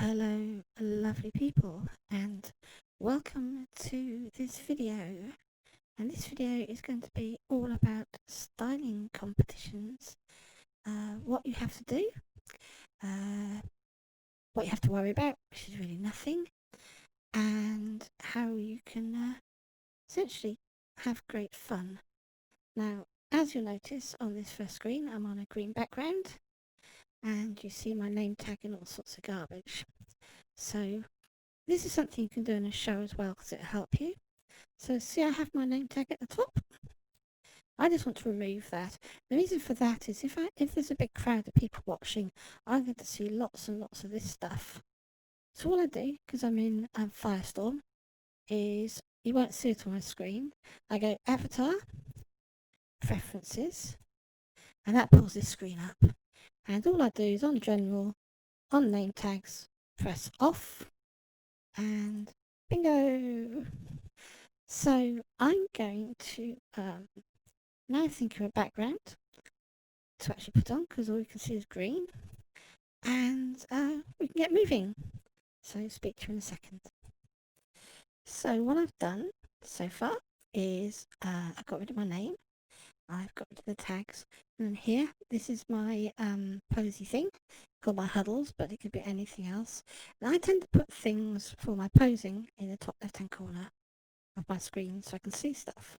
Hello, lovely people, and welcome to this video. And this video is going to be all about styling competitions, what you have to do, uh, what you have to worry about, which is really nothing, and how you can essentially have great fun. Now, as you'll notice on this first screen, I'm on a green background, and you see my name tag and all sorts of garbage. So this is something you can do in a show as well because it'll help you. So see, I have my name tag at the top. I just want to remove that. The reason for that is if there's a big crowd of people watching, I'm going to see lots and lots of this stuff. So what I do, because I'm in Firestorm, is you won't see it on my screen. I go Avatar, Preferences, and that pulls this screen up. And all I do is on General, on Name Tags, press Off, and bingo! So I'm going to now think of a background to actually put on because all you can see is green, and we can get moving. So speak to you in a second. So what I've done so far is I've got rid of my name, I've got rid of the tags, and here this is my posy thing called my huddles, but it could be anything else. And I tend to put things for my posing in the top left hand corner of my screen so I can see stuff.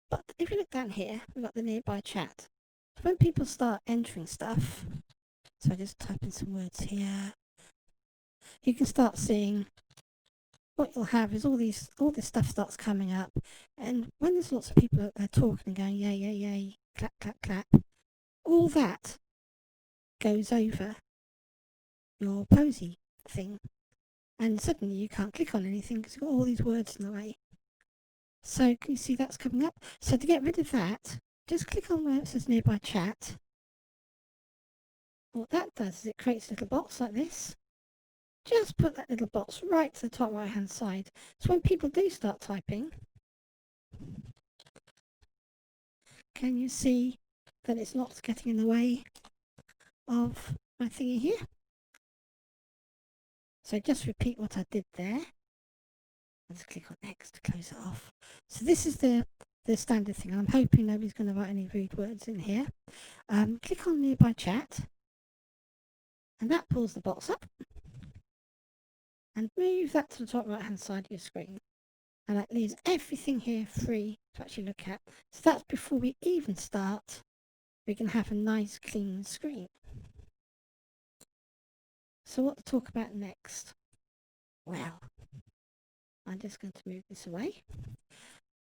But if you look down here, we've got the nearby chat. So when people start entering stuff, so I just type in some words here, you can start seeing what you'll have is all this stuff starts coming up. And when there's lots of people out there talking and going, yay, yay, yay, clap, clap, clap, all that goes over your posy thing. And suddenly you can't click on anything because you've got all these words in the way. So can you see that's coming up? So to get rid of that, just click on where it says nearby chat. What that does is it creates a little box like this. Just put that little box right to the top right hand side. So when people do start typing, can you see that it's not getting in the way of my thingy here? So just repeat what I did there. Let's click on next to close it off. So this is the standard thing. I'm hoping nobody's going to write any rude words in here. Click on nearby chat, and that pulls the box up. And move that to the top right hand side of your screen. And that leaves everything here free to actually look at. So that's before we even start. We can have a nice clean screen. So what to talk about next? Well, I'm just going to move this away.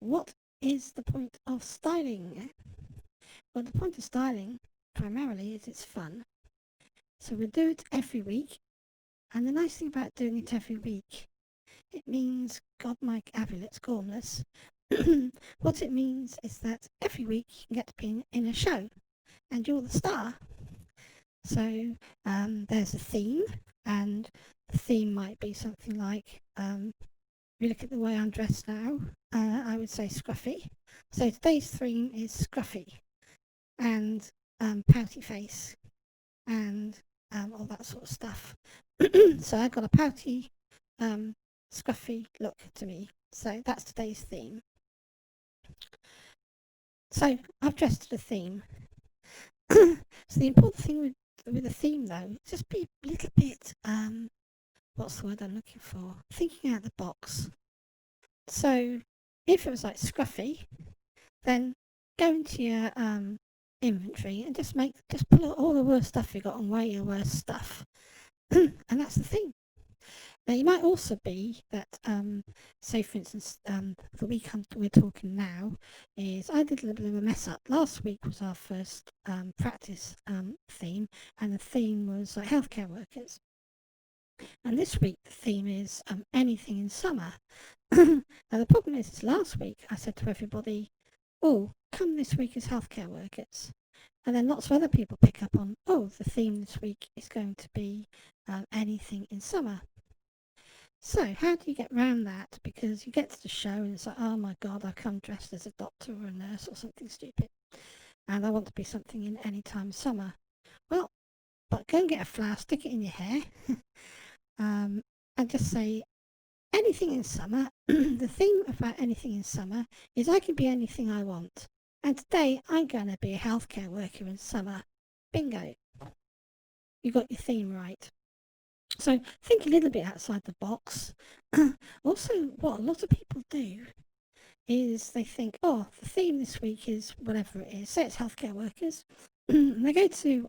What is the point of styling? Well, the point of styling primarily is it's fun. So we'll do it every week. And the nice thing about doing it every week, it means, God, my amulet's gormless. What it means is that every week you can get to be in a show and you're the star. So there's a theme, and the theme might be something like, if you look at the way I'm dressed now, I would say scruffy. So today's theme is scruffy and pouty face and all that sort of stuff. So I've got a pouty, scruffy look to me. So that's today's theme. So I've dressed to the theme. So the important thing with a theme though, just be a little bit, what's the word I'm looking for? Thinking out the box. So if it was like scruffy, then go into your inventory and just pull out all the worst stuff you got and weigh your worst stuff. And that's the thing. Now you might also be that, say for instance, the week we're talking now is I did a little bit of a mess up. Last week was our first practice theme, and the theme was like healthcare workers. And this week the theme is anything in summer. Now the problem is last week I said to everybody, oh, come this week as healthcare workers. And then lots of other people pick up on, oh, the theme this week is going to be anything in summer. So how do you get around that? Because you get to the show and it's like, oh my God, I've come dressed as a doctor or a nurse or something stupid. And I want to be something in any time summer. Well, but go and get a flower, stick it in your hair. and just say anything in summer. The thing about anything in summer is I can be anything I want. And today I'm going to be a healthcare worker in summer. Bingo. You got your theme right. So think a little bit outside the box. Also, what a lot of people do is they think, oh, the theme this week is whatever it is. Say it's healthcare workers. And they go to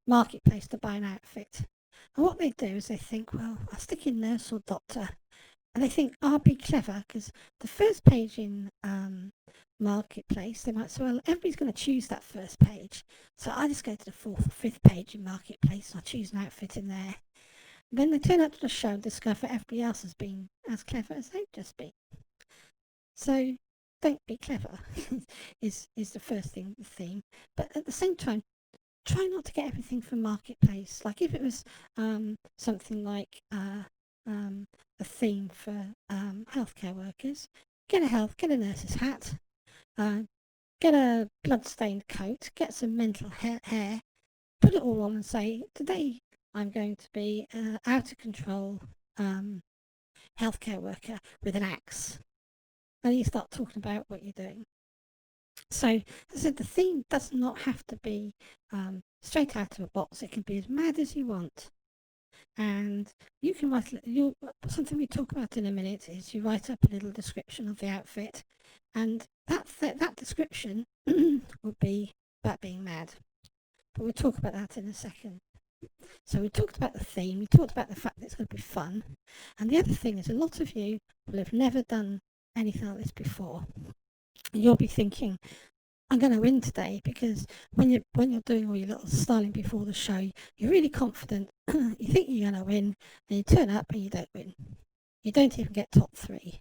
Marketplace to buy an outfit. And what they do is they think, well, I'll stick in nurse or doctor. And they think, I'll be clever because the first page in Marketplace, they might say, well, everybody's going to choose that first page. So I just go to the fourth or fifth page in Marketplace and I choose an outfit in there. Then they turn up to the show and discover everybody else has been as clever as they've just been. So don't be clever is the first thing, the theme. But at the same time, try not to get everything from Marketplace. Like if it was something like a theme for healthcare workers, get a nurse's hat, get a blood-stained coat, get some mental hair, put it all on and say, today I'm going to be out of control healthcare worker with an axe. And you start talking about what you're doing. So, as I said, the theme does not have to be straight out of a box. It can be as mad as you want. And you can write, something we talk about in a minute is you write up a little description of the outfit. And that description would be about being mad. But we'll talk about that in a second. So we talked about the theme, we talked about the fact that it's going to be fun. And the other thing is a lot of you will have never done anything like this before. You'll be thinking, I'm going to win today, because when you're doing all your little styling before the show, you're really confident. You think you're going to win, and you turn up and you don't win. You don't even get top 3.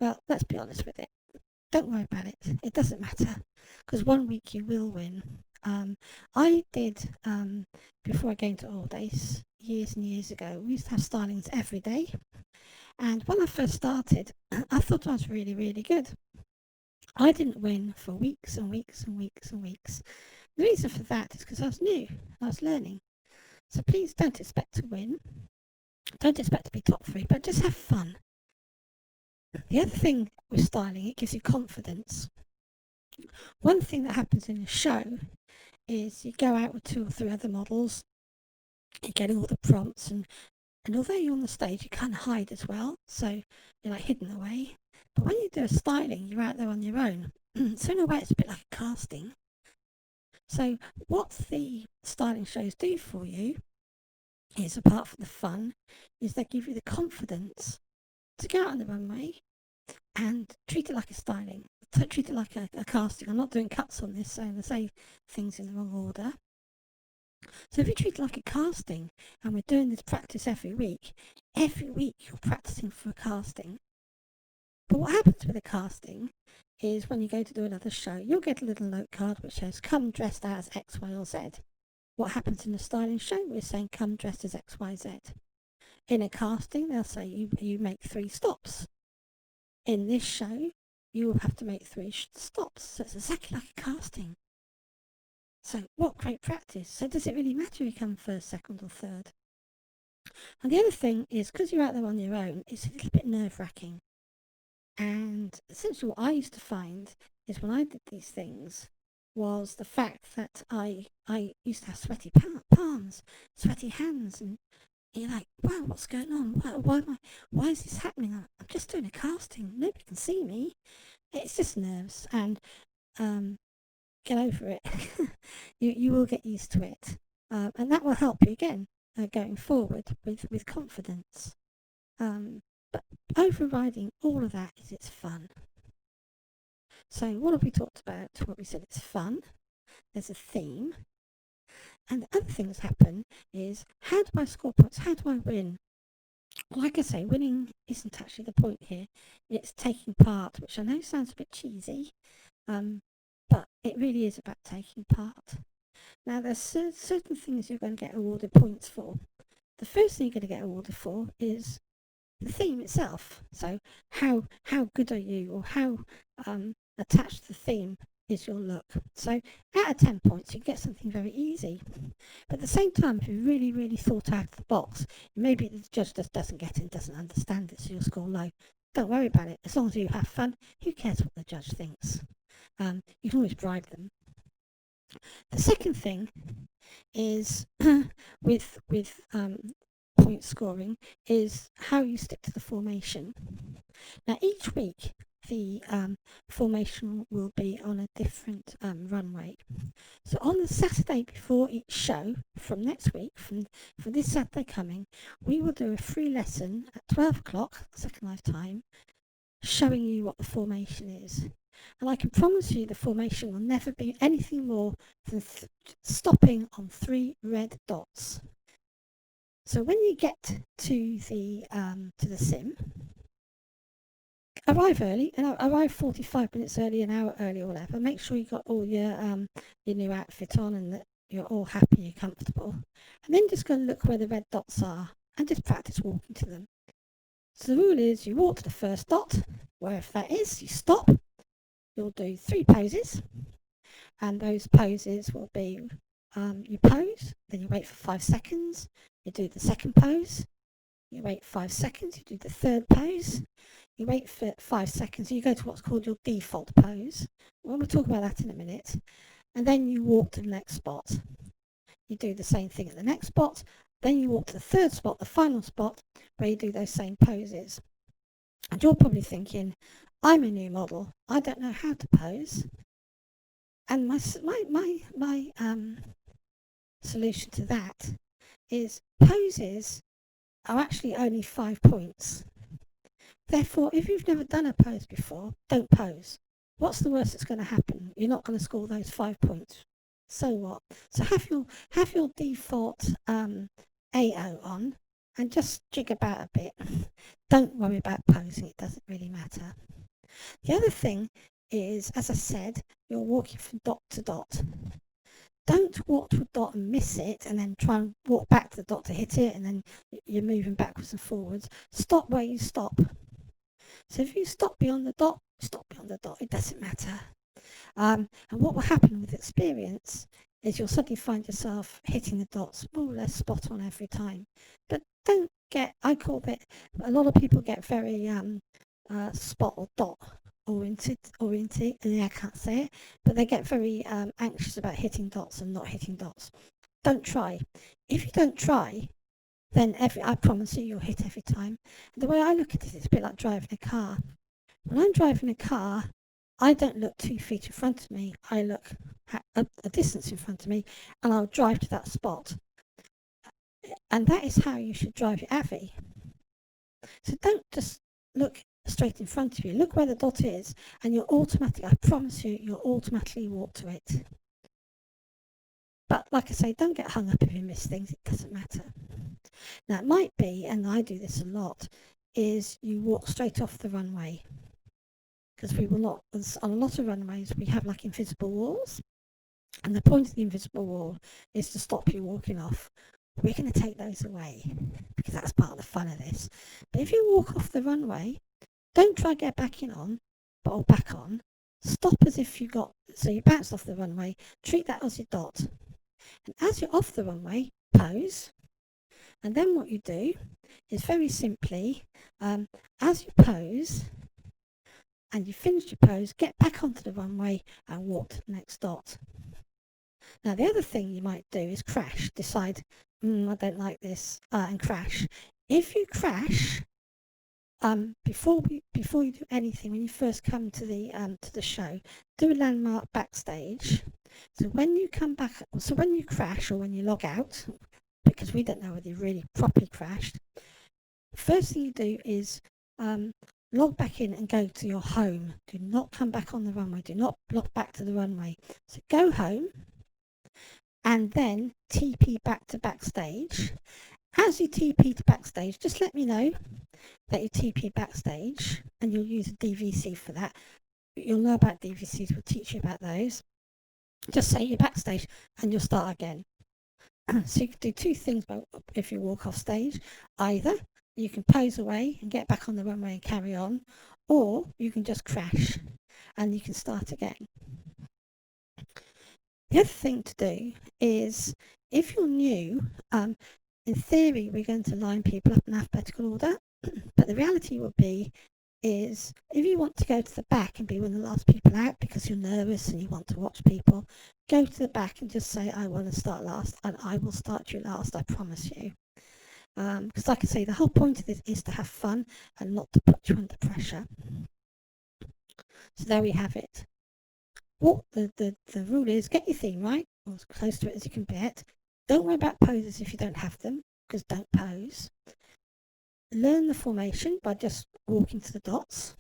Well, let's be honest with it. Don't worry about it. It doesn't matter, because one week you will win. I did, before I came to Audace, years and years ago, we used to have stylings every day. And when I first started, I thought I was really, really good. I didn't win for weeks and weeks and weeks and weeks. The reason for that is because I was new. I was learning. So please don't expect to win. Don't expect to be top 3, but just have fun. The other thing with styling, it gives you confidence. One thing that happens in a show is you go out with 2 or 3 other models, you get all the prompts, and although you're on the stage, you kind of hide as well, so you're like hidden away. But when you do a styling, you're out there on your own. So in a way, it's a bit like a casting. So what the styling shows do for you is, apart from the fun, is they give you the confidence to go out on the runway and treat it like a styling. Treat it like a casting. I'm not doing cuts on this, so I'm going to say things in the wrong order. So if you treat it like a casting, and we're doing this practice every week you're practicing for a casting. But what happens with a casting is when you go to do another show, you'll get a little note card which says, come dressed as X, Y, or Z. What happens in a styling show? We're saying, come dressed as X, Y, Z. In a casting, they'll say you make 3 stops. In this show, you will have to make 3 stops. So it's exactly like a casting. So what great practice. So does it really matter if you come first, second, or third? And the other thing is, because you're out there on your own, it's a little bit nerve-wracking. And essentially what I used to find is when I did these things was the fact that I used to have sweaty palms, sweaty hands, and you're like, wow, what's going on? Why is this happening? I'm just doing a casting. Nobody can see me. It's just nerves, and get over it. you will get used to it, and that will help you again going forward with confidence. But overriding all of that is it's fun. So what have we talked about? What we said, it's fun. There's a theme. And the other thing that's happened is, how do I score points? How do I win? Like I say, winning isn't actually the point here. It's taking part, which I know sounds a bit cheesy, but it really is about taking part. Now, there's certain things you're going to get awarded points for. The first thing you're going to get awarded for is the theme itself. So how good are you, or how attached to the theme is your look. So out of 10 points, you get something very easy. But at the same time, if you really, really thought out of the box, maybe the judge just doesn't get it, doesn't understand it, so you'll score low. Don't worry about it. As long as you have fun, who cares what the judge thinks? You can always bribe them. The second thing is with point scoring is how you stick to the formation. Now each week the formation will be on a different runway. So on the Saturday before each show from next week, for this Saturday coming, we will do a free lesson at 12 o'clock, Second Life time, showing you what the formation is. And I can promise you the formation will never be anything more than stopping on 3 red dots. So when you get to the sim, arrive early, and arrive 45 minutes early, an hour early, or whatever. Make sure you got all your new outfit on and that you're all happy, you're comfortable. And then just go and look where the red dots are and just practice walking to them. So the rule is you walk to the first dot, wherever that is, you stop. You'll do 3 poses, and those poses will be you pose, then you wait for 5 seconds, you do the second pose, you wait 5 seconds, you do the third pose, you wait for 5 seconds, you go to what's called your default pose. We'll talk about that in a minute. And then you walk to the next spot. You do the same thing at the next spot, then you walk to the third spot, the final spot, where you do those same poses. And you're probably thinking, I'm a new model, I don't know how to pose. And my solution to that is poses are actually only 5 points. Therefore, if you've never done a pose before, don't pose. What's the worst that's going to happen? You're not going to score those 5 points. So what? So have your default AO on and just jig about a bit. Don't worry about posing, it doesn't really matter. The other thing is, as I said, you're walking from dot to dot. Don't walk to a dot and miss it and then try and walk back to the dot to hit it and then you're moving backwards and forwards. Stop where you stop. So if you stop beyond the dot, stop beyond the dot. It doesn't matter. And what will happen with experience is you'll suddenly find yourself hitting the dots more or less spot on every time. But don't get, I call it, a lot of people get very spot or dot oriented, yeah, I can't say it, but they get very anxious about hitting dots and not hitting dots. Don't try. If you don't try, then I promise you'll hit every time. And the way I look at it, it's a bit like driving a car. When I'm driving a car, I don't look 2 feet in front of me. I look at a distance in front of me, and I'll drive to that spot. And that is how you should drive your Avi. So don't just look straight in front of you. Look where the dot is, and you'll automatically, I promise you'll automatically walk to it. But like I say, don't get hung up if you miss things. It doesn't matter. Now, it might be, and I do this a lot, is you walk straight off the runway. Because we will not, on a lot of runways, we have like invisible walls. And the point of the invisible wall is to stop you walking off. We're going to take those away because that's part of the fun of this. But if you walk off the runway, don't try to get back on. Stop as if you bounced off the runway. Treat that as your dot. And as you're off the runway, pose. And then what you do is very simply, as you pose and you finish your pose, get back onto the runway and walk to the next dot. Now the other thing you might do is crash. Decide, I don't like this, and crash. If you crash, before you do anything, when you first come to the show, do a landmark backstage. So when you come back, so when you crash or when you log out, because we don't know whether you really properly crashed, first thing you do is log back in and go to your home. Do not come back on the runway. Do not log back to the runway. So go home and then TP back to backstage. As you TP to backstage, just let me know that you TP backstage, and you'll use a DVC for that. You'll know about DVCs, we'll teach you about those. Just say you're backstage and you'll start again. So you can do 2 things if you walk off stage. Either you can pose away and get back on the runway and carry on, or you can just crash and you can start again. The other thing to do is, if you're new, in theory, we're going to line people up in alphabetical order, but the reality will be is if you want to go to the back and be one of the last people out because you're nervous and you want to watch people, go to the back and just say, I want to start last, and I will start you last, I promise you. Because like I say, the whole point of this is to have fun and not to put you under pressure. So there we have it. What the rule is, get your theme right, or as close to it as you can get. Don't worry about poses if you don't have them, because don't pose. Learn the formation by just walking to the dots.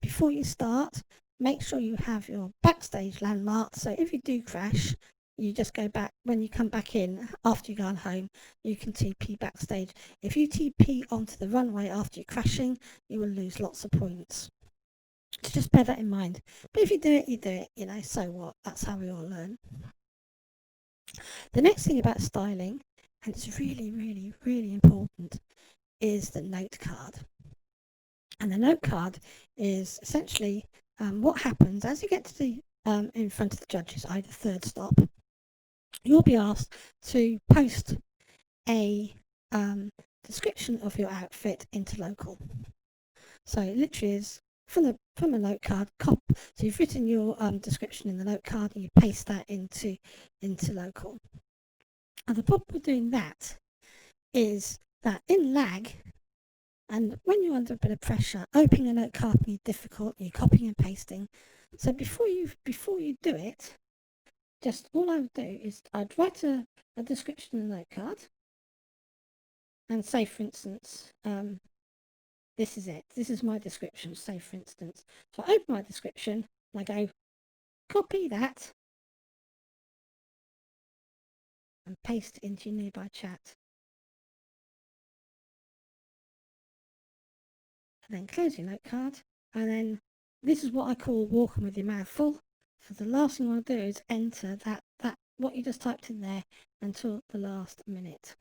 Before you start, make sure you have your backstage landmark. So if you do crash, you just go back. When you come back in after you've gone home, you can TP backstage. If you TP onto the runway after you're crashing, you will lose lots of points. So just bear that in mind. But if you do it, you do it, so what? That's how we all learn. The next thing about styling, and it's really, really, really important, is the note card. And the note card is essentially what happens as you get to the in front of the judges, either third stop, you'll be asked to post a description of your outfit into local. So it literally is from a note card. So you've written your description in the note card and you paste that into local. And the problem with doing that is that in lag, and when you're under a bit of pressure, opening a note card can be difficult. You're copying and pasting. So before you do it, just all I would do is I'd write a description in the note card and say, for instance, this is it. This is my description, say, for instance. So I open my description and I go, copy that and paste it into your nearby chat. And then close your note card. And then this is what I call walking with your mouth full. So the last thing I'll do is enter that what you just typed in there until the last minute.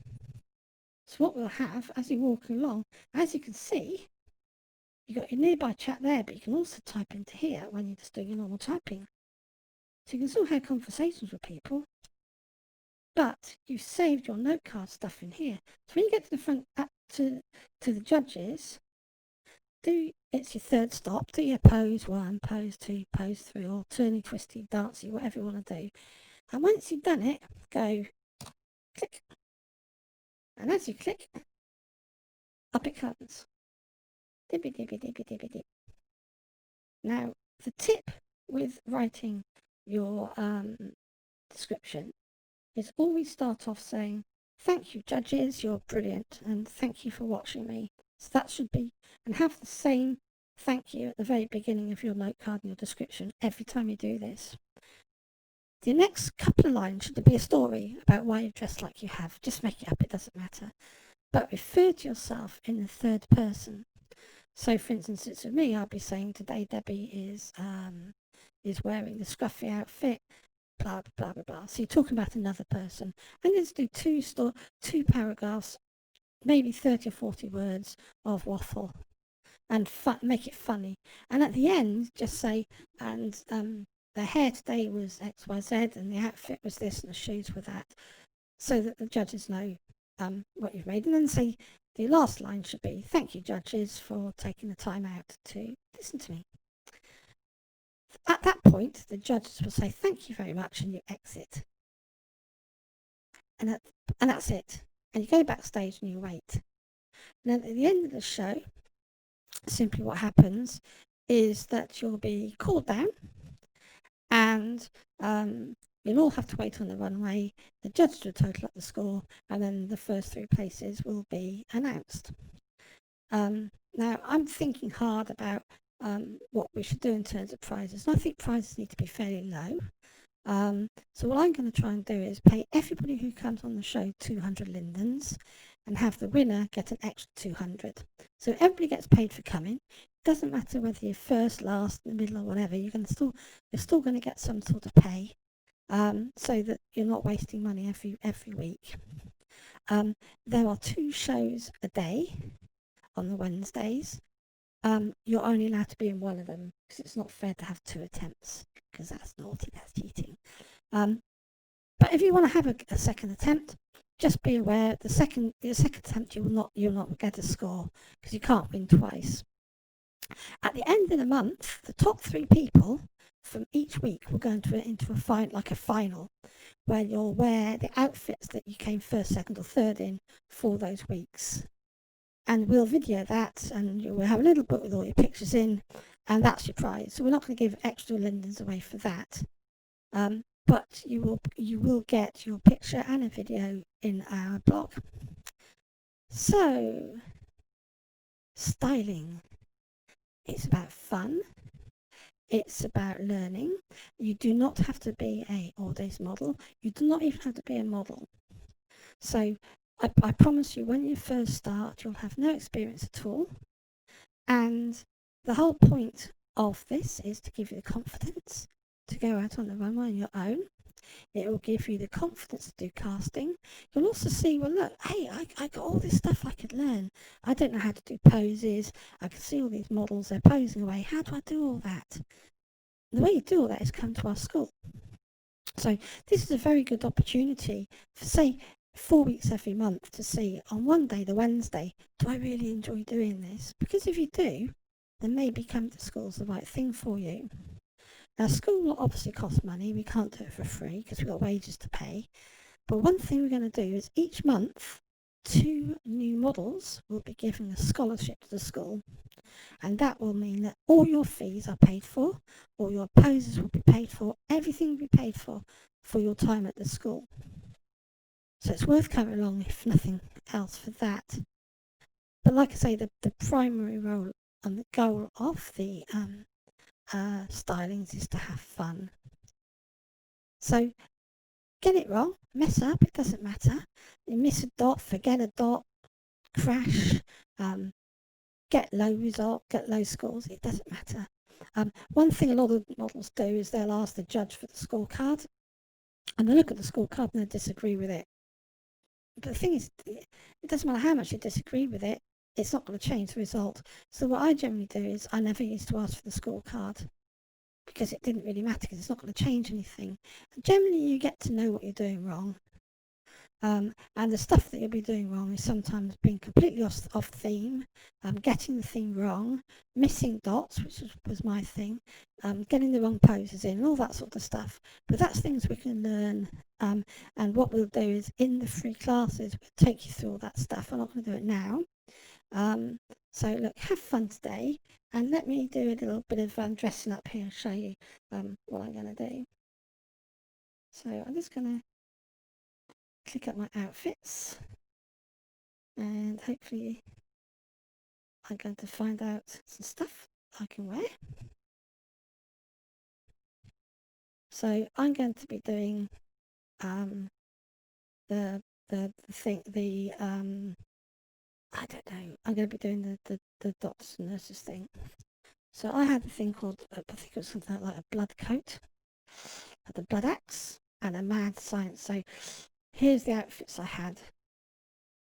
So what we'll have as you walk along, as you can see, you've got your nearby chat there, but you can also type into here when you're just doing your normal typing. So you can still have conversations with people, but you've saved your note card stuff in here. So when you get to the front, to the judges, it's your third stop, do your pose 1, pose 2, pose 3, or turny, twisty, dancey, whatever you want to do. And once you've done it, go click. And as you click, up it comes. Dibby, dibby, dibby, dibby, dib. Now, the tip with writing your description is always start off saying, thank you, judges, you're brilliant, and thank you for watching me. So that should be, and have the same thank you at the very beginning of your note card and your description every time you do this. The next couple of lines should be a story about why you've dressed like you have. Just make it up, it doesn't matter. But refer to yourself in the third person. So, for instance, it's with me, I'll be saying today Debbie is wearing the scruffy outfit, blah, blah, blah, blah. So you're talking about another person. And let's do two paragraphs, maybe 30 or 40 words of waffle and make it funny. And at the end, just say, and the hair today was XYZ and the outfit was this and the shoes were that, so that the judges know what you've made. And then say, the last line should be, thank you, judges, for taking the time out to listen to me. At that point, the judges will say, thank you very much, and you exit. And that's it. And you go backstage and you wait. And at the end of the show, simply what happens is that you'll be called down and you'll all have to wait on the runway. The judges will total up the score and then the first 3 places will be announced. Now, I'm thinking hard about what we should do in terms of prizes. And I think prizes need to be fairly low. So what I'm going to try and do is pay everybody who comes on the show 200 lindens and have the winner get an extra 200. So everybody gets paid for coming. It doesn't matter whether you're first, last, in the middle, or whatever. You're still going to get some sort of pay, so that you're not wasting money every week. There are 2 shows a day on the Wednesdays. You're only allowed to be in one of them because it's not fair to have 2 attempts. because that's naughty, that's cheating. But if you want to have a second attempt, just be aware your second attempt you'll not get a score because you can't win twice. At the end of the month, the top 3 people from each week will go into a final where you'll wear the outfits that you came first, second, or third in for those weeks. And we'll video that, and you'll have a little book with all your pictures in, and that's your prize. So we're not going to give extra lindens away for that. But you will get your picture and a video in our blog. So, styling. It's about fun. It's about learning. You do not have to be a Audace model. You do not even have to be a model. So I promise you, when you first start, you'll have no experience at all. And the whole point of this is to give you the confidence to go out on the runway on your own. It will give you the confidence to do casting. You'll also see, well, look, hey, I got all this stuff I could learn. I don't know how to do poses. I can see all these models, they're posing away. How do I do all that? The way you do all that is come to our school. So this is a very good opportunity for, say, 4 weeks every month to see on one day, the Wednesday, do I really enjoy doing this? Because if you do, then maybe coming to school's the right thing for you. Now, school will obviously cost money. We can't do it for free because we've got wages to pay. But one thing we're going to do is each month, 2 new models will be given a scholarship to the school. And that will mean that all your fees are paid for, all your poses will be paid for, everything will be paid for your time at the school. So it's worth coming along, if nothing else, for that. But like I say, the primary role and the goal of the stylings is to have fun. So get it wrong, mess up, it doesn't matter. You miss a dot, forget a dot, crash, get low result, get low scores, it doesn't matter. One thing a lot of models do is they'll ask the judge for the scorecard, and they look at the scorecard and they disagree with it. But the thing is, it doesn't matter how much you disagree with it, it's not going to change the result. So what I generally do is I never used to ask for the scorecard because it didn't really matter because it's not going to change anything. Generally, you get to know what you're doing wrong. And the stuff that you'll be doing wrong is sometimes being completely off theme, getting the theme wrong, missing dots, which was my thing, getting the wrong poses in, all that sort of stuff. But that's things we can learn. And what we'll do is in the free classes, we'll take you through all that stuff. I'm not going to do it now. So look, have fun today. And let me do a little bit of dressing up here and show you what I'm going to do. So I'm just going to click up my outfits and hopefully I'm going to find out some stuff I can wear. So I'm going to be doing the thing, I don't know, I'm going to be doing the doctors and nurses thing. So I had a thing called, I think it was something like a blood coat, the blood axe, and a mad science. So here's the outfits I had.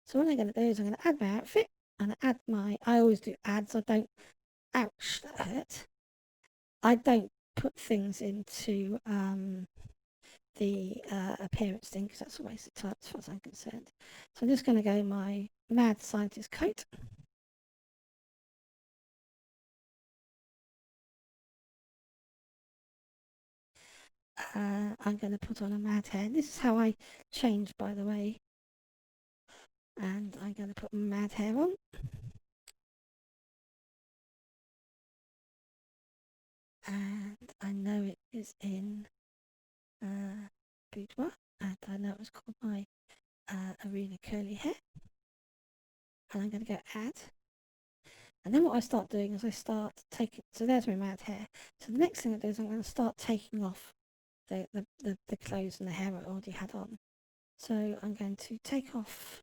So what I'm going to do is I'm going to add my outfit and add I always do ads. I don't, ouch, that hurt. I don't put things into the appearance thing because that's a waste of time as far as I'm concerned. So I'm just going to go my mad scientist coat. I'm going to put on a mad hair. This is how I change, by the way. And I'm going to put my mad hair on. And I know it is in boudoir, and I know it was called my arena curly hair. And I'm going to go add. And then what I start doing is I start taking, so there's my mad hair. So the next thing I do is I'm going to start taking off the clothes and the hair I already had on. So I'm going to take off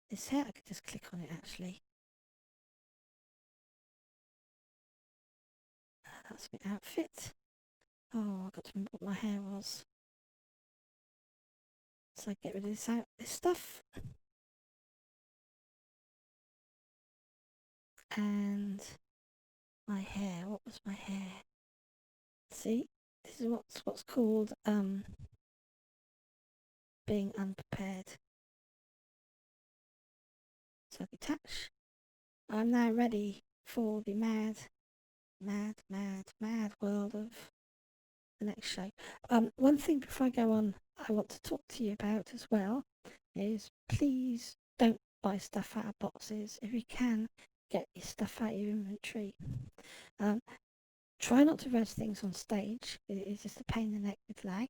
this hair. I could just click on it actually. That's my outfit. Oh, I got to remember what my hair was. So I get rid of this stuff. And my hair, what was my hair? See, this is what's called being unprepared. So detach. I'm now ready for the mad, mad, mad, mad world of the next show. One thing before I go on, I want to talk to you about as well is please don't buy stuff out of boxes. If you can, get your stuff out of your inventory. Um, Try not to reg things on stage. It's just a pain in the neck with lag.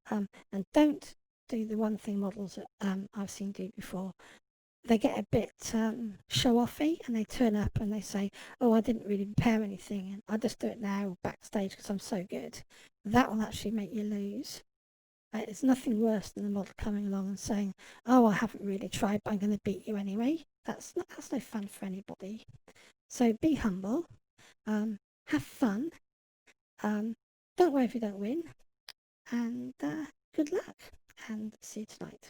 And don't do the one thing models that I've seen do before. They get a bit show-offy and they turn up and they say, oh, I didn't really prepare anything and I'll just do it now backstage because I'm so good. That will actually make you lose. It's nothing worse than the model coming along and saying, oh, I haven't really tried, but I'm going to beat you anyway. That's no fun for anybody. So be humble, have fun, don't worry if you don't win, and good luck, and see you tonight.